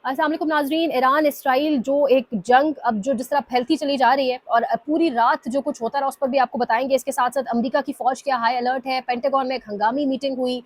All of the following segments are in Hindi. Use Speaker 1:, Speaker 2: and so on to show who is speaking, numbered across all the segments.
Speaker 1: अस्सलाम वालेकुम नाज़रीन। ईरान इसराइल जो एक जंग अब जो जिस तरह फैलती चली जा रही है और पूरी रात जो कुछ होता रहा उस पर भी आपको बताएंगे। इसके साथ साथ अमेरिका की फ़ौज क्या हाई अलर्ट है, पेंटागन में एक हंगामी मीटिंग हुई,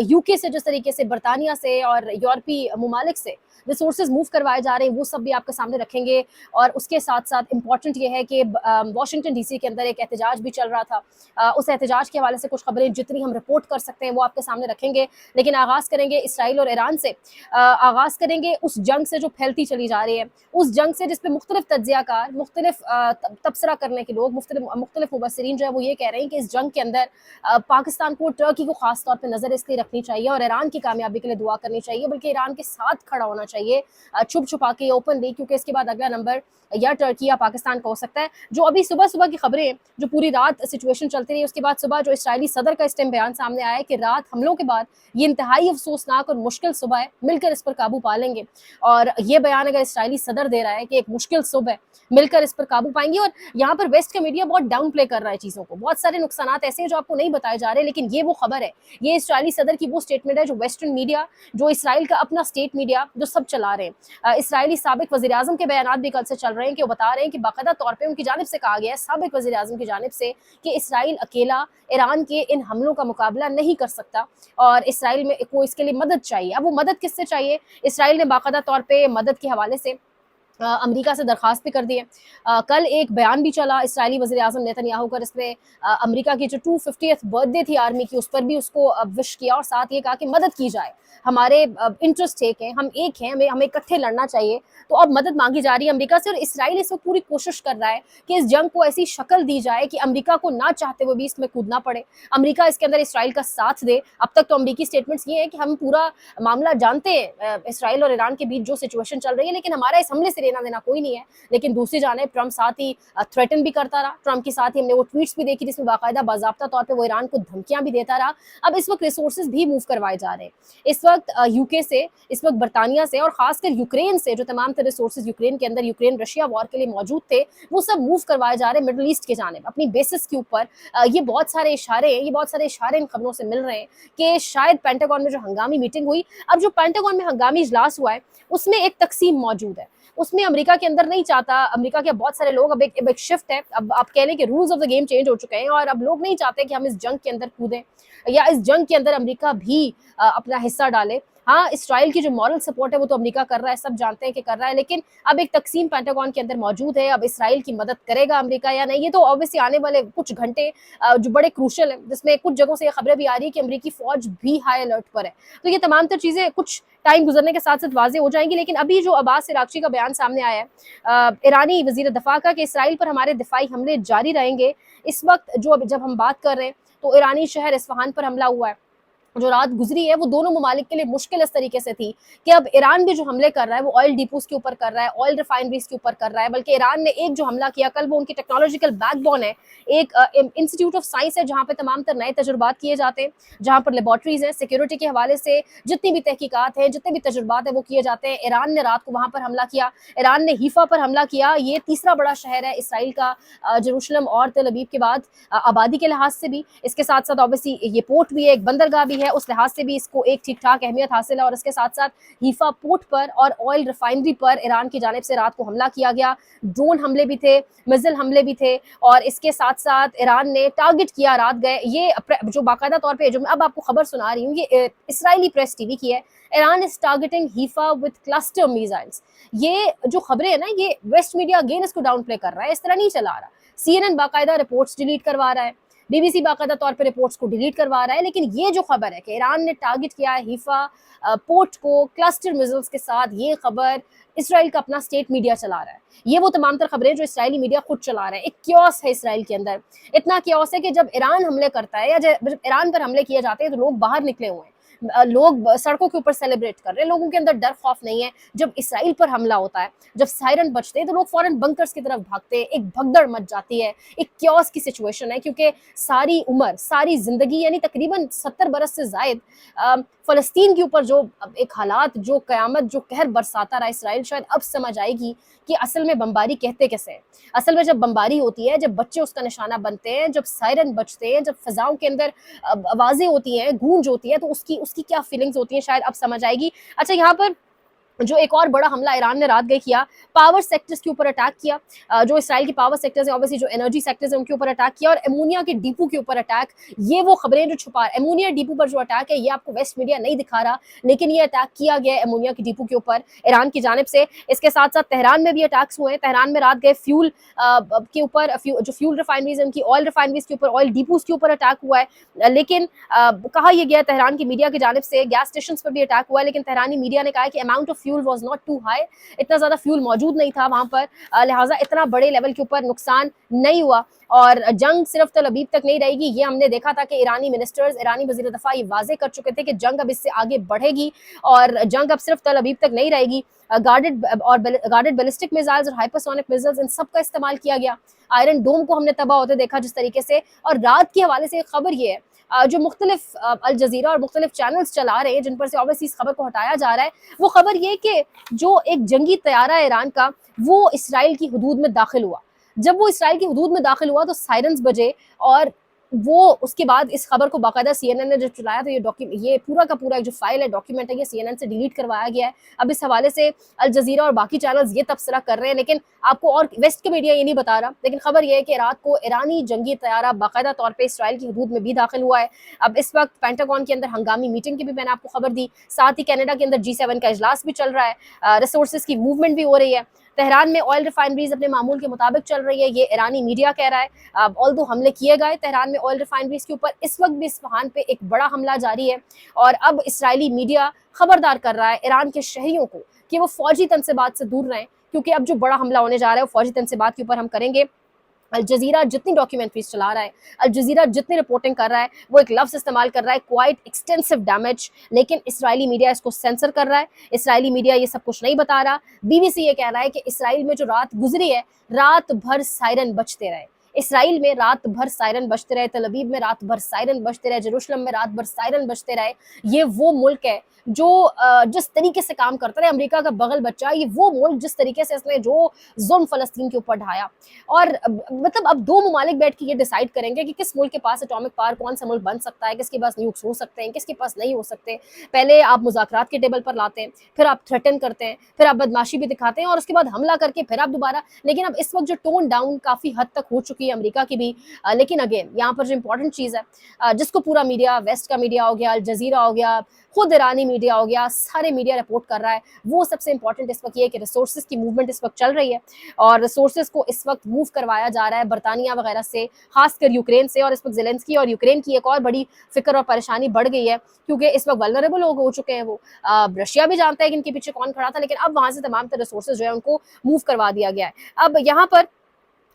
Speaker 1: यूके से जिस तरीके से बरतानिया से और यूरोपीय ममालिक से रिसोर्सेज मूव करवाए जा रहे हैं वो सब भी आपके सामने रखेंगे। और उसके साथ साथ इम्पॉर्टेंट ये है कि वाशिंगटन डीसी के अंदर एक एहतजाज भी चल रहा था। उस एहतजाज के हवाले से कुछ खबरें जितनी हम रिपोर्ट कर सकते हैं वो आपके सामने रखेंगे। लेकिन आगाज़ करेंगे इसराइल और ईरान से। आगाज़ करेंगे उस जंग से जो फैलती चली जा रही है, उस जंग से जिसपे मुख्तलिफ तज्ज़ियाकार, मुख्तलिफ तबसरा करने के लोग, मुख्तलिफ मुबस्सिरीन जो है वो ये कह रहे हैं कि इस जंग के अंदर पाकिस्तान को, टर्की को खास तौर पे नज़र इसलिए रखनी चाहिए और ईरान की कामयाबी के लिए दुआ करनी चाहिए, बल्कि ईरान के साथ खड़ा होना चाहिए, छुप छुपा के, ओपनली, क्योंकि इसके बाद अगला नंबर या टर्की या पाकिस्तान का हो सकता है। जो अभी सुबह सुबह की खबरें हैं, जो पूरी रात सिचुएशन चलती रही, उसके बाद सुबह जो इसराइली सदर का इस टाइम बयान सामने आया है कि रात हमलों के बाद ये इंतहाई अफसोसनाक और मुश्किल सुबह है, मिलकर इस पर काबू पा लेंगे। और ये बयान अगर इसराइली सदर दे रहा है कि एक मुश्किल सुबह मिलकर इस पर काबू पाएंगे, और यहाँ पर वेस्ट का मीडिया बहुत डाउन प्ले कर रहा है चीज़ों को, बहुत सारे नुकसान ऐसे हैं जो आपको नहीं बताए जा रहे, लेकिन ये वो खबर है, ये इसराइली सदर की वो स्टेटमेंट है जो वेस्टर्न मीडिया, जो इसराइल का अपना स्टेट मीडिया, जो सब चला रहे हैं। इसराइली साबिक वज़ीर आज़म के बयान भी कल से चल रहे हैं कि वो बता रहे हैं कि बाकायदा तौर पर उनकी जानिब से कहा गया है, साबिक वज़ीर आज़म की जानिब से, कि इसराइल अकेला ईरान के इन हमलों का मुकाबला नहीं कर सकता और इसराइल में को इसके लिए मदद चाहिए। अब वो मदद किससे चाहिए? इसराइल ने बाकायदा तौर पे मदद के हवाले से अमेरिका से दरख्वास्त भी कर दी है। कल एक बयान भी चला इसराइली वज़ीर आज़म नेतन्याहू का, जिसमें अमेरिका की जो 250th बर्थडे थी आर्मी की, उस पर भी उसको विश किया और साथ ये कहा कि मदद की जाए, हमारे इंटरेस्ट एक है, हम एक हैं, हमें इकट्ठे लड़ना चाहिए। तो अब मदद मांगी जा रही है अमेरिका से, और इसराइल इस वक्त पूरी कोशिश कर रहा है कि इस जंग को ऐसी शक्ल दी जाए कि अमेरिका को ना चाहते हुए भी इसमें कूदना पड़े, अमेरिका इसके अंदर इसराइल का साथ दे। अब तक तो अमेरिकी स्टेटमेंट्स ये है कि हम पूरा मामला जानते हैं, इसराइल और ईरान के बीच जो सिचुएशन चल रही है, लेकिन हमारा इस हमले से लेना देना कोई नहीं है। लेकिन दूसरी जानिब ट्रंप साथ ही थ्रेटन भी करता रहा, ट्रंप के साथ ही हमने वो ट्वीट्स भी देखी जिसमें बाकायदा बाज़ाब्ता तौर पे वो ईरान को धमकियां भी देता रहा। अब इस वक्त रिसोर्सेज भी मूव करवाए जा रहे हैं, इस वक्त यूके से, इस वक्त बरतानिया से और खासकर यूक्रेन से, जो तमाम तरह रिसोर्सेज यूक्रेन के अंदर, यूक्रेन रशिया वॉर के लिए मौजूद थे, वो सब मूव करवाए जा रहे हैं मिडल ईस्ट के जानिब अपनी बेसिस के ऊपर। ये बहुत सारे इशारे हैं, ये बहुत सारे इशारे इन खबरों से मिल रहे हैं कि शायद पेंटागन में जो हंगामी मीटिंग हुई, अब जो पेंटागन में हंगामी इजलास हुआ है उसमें एक तकसीम मौजूद है, उसमें अमेरिका के अंदर नहीं चाहता, अमेरिका के बहुत सारे लोग, अब एक शिफ्ट है, अब आप कह लें कि rules of the game change हो चुके हैं और अब लोग नहीं चाहते कि हम इस जंग के अंदर कूदें या इस जंग के अंदर अमेरिका भी अपना हिस्सा डाले। हाँ, इसराइल की जो मॉरल सपोर्ट है वो तो अमेरिका कर रहा है, सब जानते हैं कि कर रहा है, लेकिन अब एक तकसीम पेंटागन के अंदर मौजूद है। अब इसराइल की मदद करेगा अमेरिका या नहीं, ये तो ऑब्वियसली आने वाले कुछ घंटे जो बड़े क्रूशल है, जिसमें कुछ जगहों से ये खबरें भी आ रही है कि अमेरिकी फौज भी हाई अलर्ट पर है। तो ये तमाम तर चीज़ें कुछ टाइम गुजरने के साथ साथ वाजे हो जाएंगी। लेकिन अभी जो अब्बास इराक्ची का बयान सामने आया है ईरानी वजीर दफा का, कि इसराइल पर हमारे दिफाई हमले जारी रहेंगे। इस वक्त जो जब हम बात कर रहे हैं तो ईरानी शहर इस्फहान पर हमला हुआ है, जो रात गुजरी है वो दोनों ममालिक के लिए मुश्किल इस तरीके से थी कि अब ईरान भी जो हमले कर रहा है वो ऑयल डिपोज के ऊपर कर रहा है, ऑयल रिफाइनरीज के ऊपर कर रहा है। बल्कि ईरान ने एक जो हमला किया कल, वो उनकी टेक्नोलॉजिकल बैकबोन है, एक इंस्टीट्यूट ऑफ साइंस है जहाँ पे तमाम तर नए तजुर्बात किए जाते हैं, जहाँ पर लेबॉर्ट्रीज हैं, सिक्योरिटी के हवाले से जितनी भी तहकीकात हैं, जितने भी तजुर्बात है वो किए जाते हैं। ईरान ने रात को वहाँ पर हमला किया, ईरान ने हीफा पर हमला किया। ये तीसरा बड़ा शहर है इसराइल का, जेरूशलम और तेल अवीव के बाद, आबादी के लिहाज से भी। इसके साथ साथ ऑब्वियसली ये पोर्ट भी है, एक बंदरगाह भी है, उस लिहाज से भी इसको एक ठीक ठाक अहमियत हासिल है। और इसके साथ साथ हीफा पोर्ट पर और ऑयल रिफाइनरी पर ईरान की जानिब से रात को हमला किया गया, ड्रोन हमले भी थे, मिसाइल हमले भी थे। और इसके साथ साथ ईरान ने टारगेट किया रात गए, ये जो बाकायदा तौर पे जो मैं अब आपको खबर सुना रही हूँ ये इसराइली प्रेस टीवी की है, Iran is targeting Haifa with cluster missiles. ये जो खबरें है ना, ये वेस्ट मीडिया अगेन इसको डाउन प्ले कर रहा है, इस तरह नहीं चला रहा। CNN बाकायदा रिपोर्ट्स डिलीट करवा रहा है, BBC बाकायदा तौर पर रिपोर्ट्स को डिलीट करवा रहा है, लेकिन ये जो खबर है कि ईरान ने टारगेट किया है हीफा पोर्ट को क्लस्टर मिसाइल्स के साथ, ये खबर इसराइल का अपना स्टेट मीडिया चला रहा है। ये वो तमाम तर खबरें जो इसराइली मीडिया खुद चला रहा है। एक क्योस है इसराइल के अंदर, इतना क्योस है कि जब ईरान हमले करता है या जब ईरान पर हमले किए जाते हैं तो लोग बाहर निकले हुए हैं, लोग सड़कों के ऊपर सेलिब्रेट कर रहे हैं, लोगों के अंदर डर खौफ नहीं है। जब इसराइल पर हमला होता है, जब सायरन बजते हैं तो लोग फौरन बंकर्स की तरफ भागते हैं, एक भगदड़ मच जाती है, एक क्योस की सिचुएशन है, क्योंकि सारी उम्र, सारी जिंदगी, यानी तकरीबन 70 बरस से जायद फ़लस्तीन के ऊपर जो एक हालात, जो क़यामत, जो कहर बरसाता रहा इसराइल, शायद अब समझ आएगी कि असल में बमबारी कहते कैसे हैं। असल में जब बमबारी होती है, जब बच्चे उसका निशाना बनते हैं, जब सायरन बजते हैं, जब फ़िज़ाओं के अंदर आवाज़ें होती हैं, गूंज होती है, तो उसकी उसकी क्या फीलिंग्स होती हैं, शायद अब समझ आएगी। अच्छा, यहाँ पर जो एक और बड़ा हमला ईरान ने रात गए किया, पावर सेक्टर्स के ऊपर अटैक किया। जो इसराइल की पावर सेक्टर्स हैं, ऑब्वियसली जो एनर्जी सेक्टर्स हैं उनके ऊपर अटैक किया, और अमोनिया के डिपो के ऊपर अटैक। ये वो खबरें जो छुपा, अमोनिया डिपो पर जो अटैक है ये आपको वेस्ट मीडिया नहीं दिखा रहा, लेकिन ये अटैक किया गया है अमोनिया के डिपो के ऊपर ईरान की जानिब से। इसके साथ साथ तेहरान में भी अटैक्स हुए हैं। तेहरान में रात गए फ्यूल के ऊपर, जो फ्यूल रिफाइनरीज हैं उनकी, ऑयल रिफाइनरीज के ऊपर, ऑयल डिपोज के ऊपर अटैक हुआ है। लेकिन कहा यह गया तेहरान की मीडिया की जानिब से गैस स्टेशन पर भी अटैक हुआ है, लेकिन तेहरानी मीडिया ने कहा कि amount of fuel was not too high, इतना ज्यादा फ्यूल मौजूद नहीं था वहां पर, लिहाजा इतना बड़े लेवल के ऊपर नुकसान नहीं हुआ। और जंग सिर्फ तल अबीब तक नहीं रहेगी, ये हमने देखा था कि ईरानी मिनिस्टर्स, ईरानी वजीर दफा ये वाजे कर चुके थे कि जंग अब इससे आगे बढ़ेगी और जंग अब सिर्फ तल अबीब तक नहीं रहेगी। गार्डेड बैलिस्टिक मिसाइल्स और हाइपरसोनिक मिसाइल्स, इन सब का इस्तेमाल किया गया। आयरन डोम को हमने तबाह होते देखा जिस तरीके से। और रात के हवाले से खबर ये है, जो मुख्तलिफ अल जजीरा और मुख्तलिफ चैनल्स चला रहे हैं जिन पर से ऑब्वियसली इस खबर को हटाया जा रहा है, वो खबर ये कि जो एक जंगी तैयारा है ईरान का, वो इसराइल की हदूद में दाखिल हुआ। जब वो इसराइल की हदूद में दाखिल हुआ तो सायरन्स बजे, और वो उसके बाद इस खबर को बाकायदा सीएनएन ने जब चलाया तो ये पूरा का पूरा जो फाइल है, डॉक्यूमेंट है, ये सीएनएन से डिलीट करवाया गया है। अब इस हवाले से अल जजीरा और बाकी चैनल्स ये तबसरा कर रहे हैं, लेकिन आपको और वेस्ट के मीडिया ये नहीं बता रहा। लेकिन खबर ये है कि रात को ईरानी जंगी तैयारा बाकायदा तौर पर इसराइल की हदूद में भी दाखिल हुआ है। अब इस वक्त पेंटागन के अंदर हंगामी मीटिंग की भी मैंने आपको खबर दी, साथ ही कनाडा के अंदर G7 का इजलास भी चल रहा है, रिसोर्सेज की मूवमेंट भी हो रही है। तेहरान में ऑयल रिफाइनरीज अपने मामूल के मुताबिक चल रही है, ये ईरानी मीडिया कह रहा है। ऑल्दो हमले किए गए तेहरान में ऑयल रिफाइनरीज के ऊपर, इस वक्त भी इस्फहान पे एक बड़ा हमला जारी है। और अब इसराइली मीडिया खबरदार कर रहा है ईरान के शहरियों को कि वो फौजी तनसीबात से दूर रहें, क्योंकि अब जो बड़ा हमला होने जा रहा है वो फौजी तनसीबात के ऊपर हम करेंगे। अल जजीरा जितनी डॉक्यूमेंट्रीज चला रहा है, अल जजीरा जितनी रिपोर्टिंग कर रहा है, वो एक लफ्ज इस्तेमाल कर रहा है, क्वाइट एक्सटेंसिव डैमेज, लेकिन इसराइली मीडिया इसको सेंसर कर रहा है। इसराइली मीडिया ये सब कुछ नहीं बता रहा। बीबीसी ये कह रहा है कि इसराइल में जो रात गुजरी है, रात भर सायरन बजते रहे। इसराइल में रात भर सायरन बजते रहे, तल अबीब में रात भर सायरन बजते रहे, जेरूशलम में रात भर सायरन बजते रहे। ये वो मुल्क है जो जिस तरीके से काम करता रहे, अमेरिका का बगल बच्चा, ये वो मुल्क जिस तरीके से इसने जो जुल्म फलस्तीन के ऊपर ढाया। और मतलब अब दो ममालिक बैठ के ये डिसाइड करेंगे कि किस मुल्क के पास एटॉमिक पावर, कौन सा मुल्क बन सकता है, किसके पास न्यूक्स हो सकते हैं, किसके पास नहीं हो सकते। पहले आप मुज़ाकरात के टेबल पर लाते हैं, फिर आप थ्रेटन करते हैं, फिर आप बदमाशी भी दिखाते हैं, और उसके बाद हमला करके फिर आप दोबारा। लेकिन अब इस वक्त जो टोन डाउन काफ़ी हद तक हो चुकी है अमेरिका की भी। लेकिन अगेन यहाँ पर जो इंपॉर्टेंट चीज़ है, जिसको पूरा मीडिया, वेस्ट का मीडिया हो गया, अल जजीरा हो गया, खुद ईरानी मीडिया हो गया, सारे मीडिया रिपोर्ट कर रहा है, वो सबसे इंपॉर्टेंट इस वक्त ये है कि रिसोर्सेज की मूवमेंट इस वक्त चल रही है, और रिसोर्सेज को इस वक्त मूव करवाया जा रहा है बरतानिया वगैरह से, खासकर यूक्रेन से। और इस वक्त ज़ेलेंस्की और यूक्रेन की एक और बड़ी फिक्र और परेशानी बढ़ गई है, क्योंकि इस वक्त वल्नरेबल लोग हो चुके हैं वो। रशिया भी जानता है कि इनके पीछे कौन खड़ा था, लेकिन अब वहां से तमाम तरह रिसोर्सेज जो है उनको मूव करवा दिया गया है। अब यहाँ पर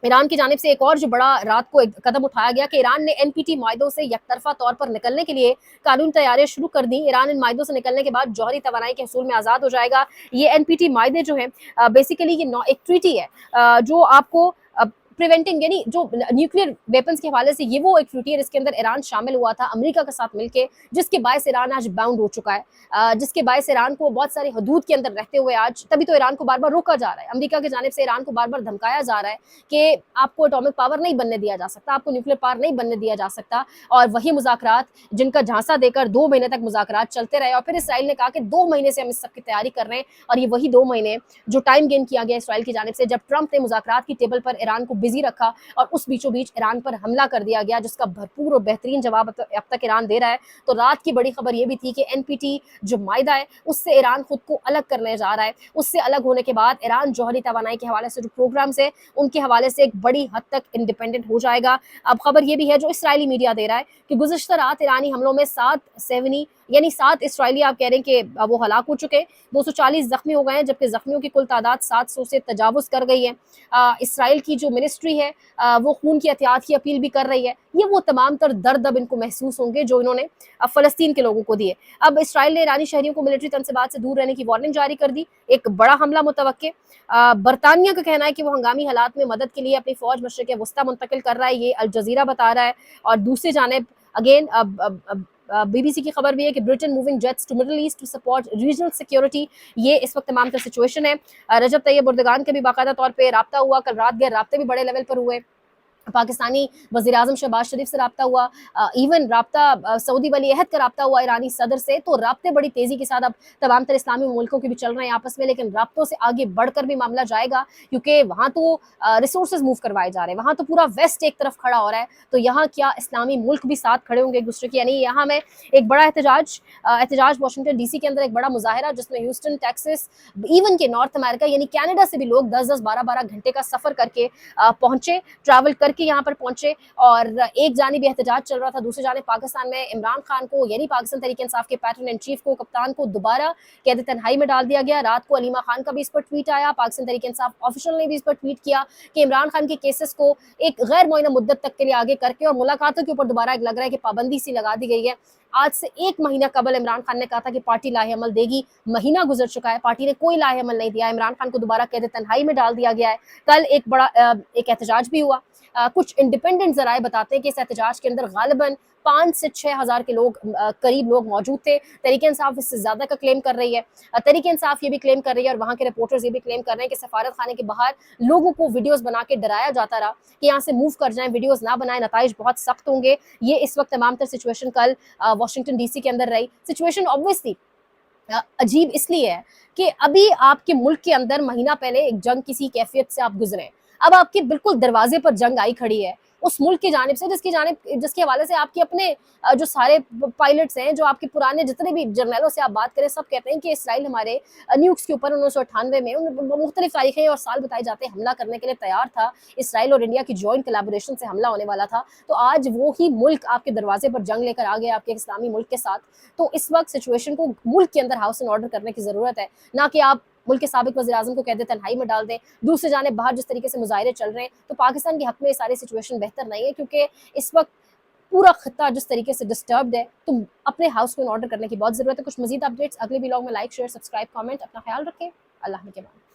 Speaker 1: ईरान की जानिब से एक और जो बड़ा रात को एक कदम उठाया गया कि ईरान ने एनपीटी मायदों से यकतरफा तौर पर निकलने के लिए कानून तैयारियां शुरू कर दी। ईरान इन मायदों से निकलने के बाद जौहरी तवानाई के हसूल में आज़ाद हो जाएगा। ये एनपीटी मायदे जो हैं, बेसिकली ये एक ट्रीटी है जो आपको प्रिवेंटिंग, यानी जो न्यूक्लियर वेपन्स के हवाले से, ये वो एक ट्रीटी है जिसके अंदर ईरान शामिल हुआ था अमेरिका के साथ मिलकर, जिसके बायस ईरान आज बाउंड हो चुका है, जिसके बायस ईरान को बहुत सारी हदूद के अंदर रहते हुए आज, तभी तो ईरान को बार बार रोका जा रहा है, अमेरिका की जानिब से ईरान को बार बार धमकाया जा रहा है कि आपको एटॉमिक पावर नहीं बनने दिया जा सकता, आपको न्यूक्लियर पावर नहीं बनने दिया जा सकता। और वही मुज़ाकरात जिनका झांसा देकर 2 महीने तक मुज़ाकरात चलते रहे, और फिर इसराइल ने कहा कि 2 महीने से हम इस सब की तैयारी कर रहे हैं, और ये वही 2 महीने जो टाइम गेन किया गया इसराइल की जानिब से, जब ट्रंप ने मुज़ाकरात की टेबल पर ईरान को बिजी रखा और उस बीचों बीच ईरान पर हमला कर दिया गया, जिसका भरपूर और बेहतरीन जवाब अब तक ईरान दे रहा है। तो रात की बड़ी खबर यह भी थी कि एनपीटी जो मायदा है उससे ईरान खुद को अलग करने जा रहा है। उससे अलग होने के बाद ईरान जौहरी तवानाई के हवाले से जो प्रोग्राम्स है उनके हवाले से एक बड़ी हद तक इंडिपेंडेंट हो जाएगा। अब खबर यह भी है जो इसराइली मीडिया दे रहा है कि गुज़िश्ता रात ईरानी हमलों में 7 सेवनी यानी 7 इसराइली आप कह रहे हैं कि वो हलाक हो चुके हैं, 240 जख्मी हो गए हैं, जबकि जख्मियों की कुल तादाद 700 से तजावुज़ कर गई है। इसराइल की जो मिनिस्ट्री है वो खून की एहतियात की अपील भी कर रही है। ये वो तमाम तर दर्द अब इनको महसूस होंगे जो इन्होंने फ़लस्तीन के लोगों को दिए। अब इसराइल ने ईरानी शहरियों को मिलिट्री तनसीबात से दूर रहने की वार्निंग जारी कर दी। एक बड़ा हमला मुतवक्के। बरतानिया का कहना है कि वो हंगामी हालात में मदद के लिए अपनी फ़ौज मशरिक़ वस्ता मुंतकिल कर रहा है, ये अल जज़ीरा बता रहा है। और दूसरी जानिब अगेन बीबीसी की खबर भी है कि Britain moving jets to Middle East to support regional security. ये इस वक्त तमाम तर सिचुएशन है। रजब तैयब एर्दोगान के भी बाकायदा तौर पर रब्ता हुआ, कल रात गए रब्ते भी बड़े लेवल पर हुए। पाकिस्तानी वज़ीर-ए-आज़म शहबाज शरीफ से राब्ता हुआ, इवन राब्ता सऊदी वली अहद का राब्ता हुआ ईरानी सदर से, तो राब्ते बड़ी तेज़ी के साथ अब तमाम तर इस्लामी मुल्कों के भी चल रहे हैं आपस में, लेकिन राब्तों से आगे बढ़कर भी मामला जाएगा क्योंकि वहाँ तो रिसोर्सेज़ मूव करवाए जा रहे हैं, वहाँ तो पूरा वेस्ट एक तरफ खड़ा हो रहा है, तो यहाँ क्या इस्लामी मुल्क भी साथ खड़े होंगे एक-दूसरे के, यानी यहाँ में एक बड़ा एहतजाज वाशिंगटन डीसी के अंदर एक बड़ा मुज़ाहिरा जिसमें ह्यूस्टन, टेक्सास, इवन के नॉर्थ अमेरिका यानी कनाडा से भी लोग 10-10, 12-12 घंटे का सफ़र करके पहुँचे, ट्रैवल करके यहाँ पर पहुंचे और एक जानिब एहतजाज चल रहा था, दूसरी जानिब पाकिस्तान में इमरान खान को यानी पाकिस्तान तहरीक इंसाफ के पैटर्न इन चीफ को, कप्तान को दोबारा कैद तन्हाई में डाल दिया गया। रात को अलीमा खान का भी इस पर ट्वीट आया, पाकिस्तान तहरीक इंसाफ ऑफिशियल ने भी इस पर ट्वीट किया कि इमरान खान के केसेस को एक गैर मुअय्यना मुद्दत तक के लिए आगे करके और मुलाकातों के ऊपर दोबारा एक लग रहा है कि पाबंदी सी लगा दी गई है। आज से 1 महीना कबल इमरान खान ने कहा था कि पार्टी लाहेअमल देगी, महीना गुजर चुका है, पार्टी ने कोई लाहेअमल नहीं दिया, इमरान खान को दोबारा कैद तन्हाई में डाल दिया गया है। कल एक बड़ा एक एहतजाज भी हुआ, कुछ इंडिपेंडेंट ज़राए बताते हैं कि इस एहतजाज के अंदर गालिबन 5 से 6 हज़ार के लोग करीब लोग मौजूद थे। तहरीक इंसाफ इससे ज़्यादा का क्लेम कर रही है। तहरीक इंसाफ ये भी क्लेम कर रही है और वहाँ के रिपोर्टर्स ये भी क्लेम कर रहे हैं कि सफारत खाने के बाहर लोगों को वीडियोस बना के डराया जाता रहा कि यहाँ से मूव कर जाएं, वीडियोस ना बनाएं, नताइज बहुत सख्त होंगे। ये इस वक्त तमाम तर सिचुएशन कल वाशिंगटन डीसी के अंदर रही। सिचुएशन ऑब्वियसली अजीब इसलिए है कि अभी आपके मुल्क के अंदर महीना पहले एक जंग किसी कैफियत से आप गुजरे, अब आपके बिल्कुल दरवाजे पर जंग आई खड़ी है उस मुल्क की जानिब से जिसके हवाले से आपके अपने जो सारे पायलट्स हैं, जो आपके पुराने जितने भी जर्नलों से आप बात करें, सब कहते हैं कि इसराइल हमारे न्यूक्स के ऊपर 1998 में मुख्तलिफ तारीखें और साल बताए जाते हैं हमला करने के लिए तैयार था। इसराइल और इंडिया की जॉइंट कोलैबोरेशन से हमला होने वाला था, तो आज वो ही मुल्क आपके दरवाजे पर जंग लेकर आ गया आपके इस्लामी मुल्क के साथ। तो इस वक्त सिचुएशन को मुल्क के अंदर हाउस एंड ऑर्डर करने की ज़रूरत है, ना कि आप मुल्क के साबिक वज़ीर-ए-आज़म को कैद तन्हाई में डाल दें। दूसरी जानिब बाहर जिस तरीके से मुज़ाहिरे चल रहे हैं, तो पाकिस्तान के हक़ में ये सारी सिचुएशन बेहतर नहीं है क्योंकि इस वक्त पूरा खित्ता जिस तरीके से डिस्टर्ब्ड है, तो अपने हाउस को इन ऑर्डर करने की बहुत ज़रूरत है। कुछ मज़ीद अपडेट्स अगले व्लॉग में लाइक, शेयर, सब्सक्राइब, कमेंट। अपना ख्याल रखें। अल्लाह निगहबान।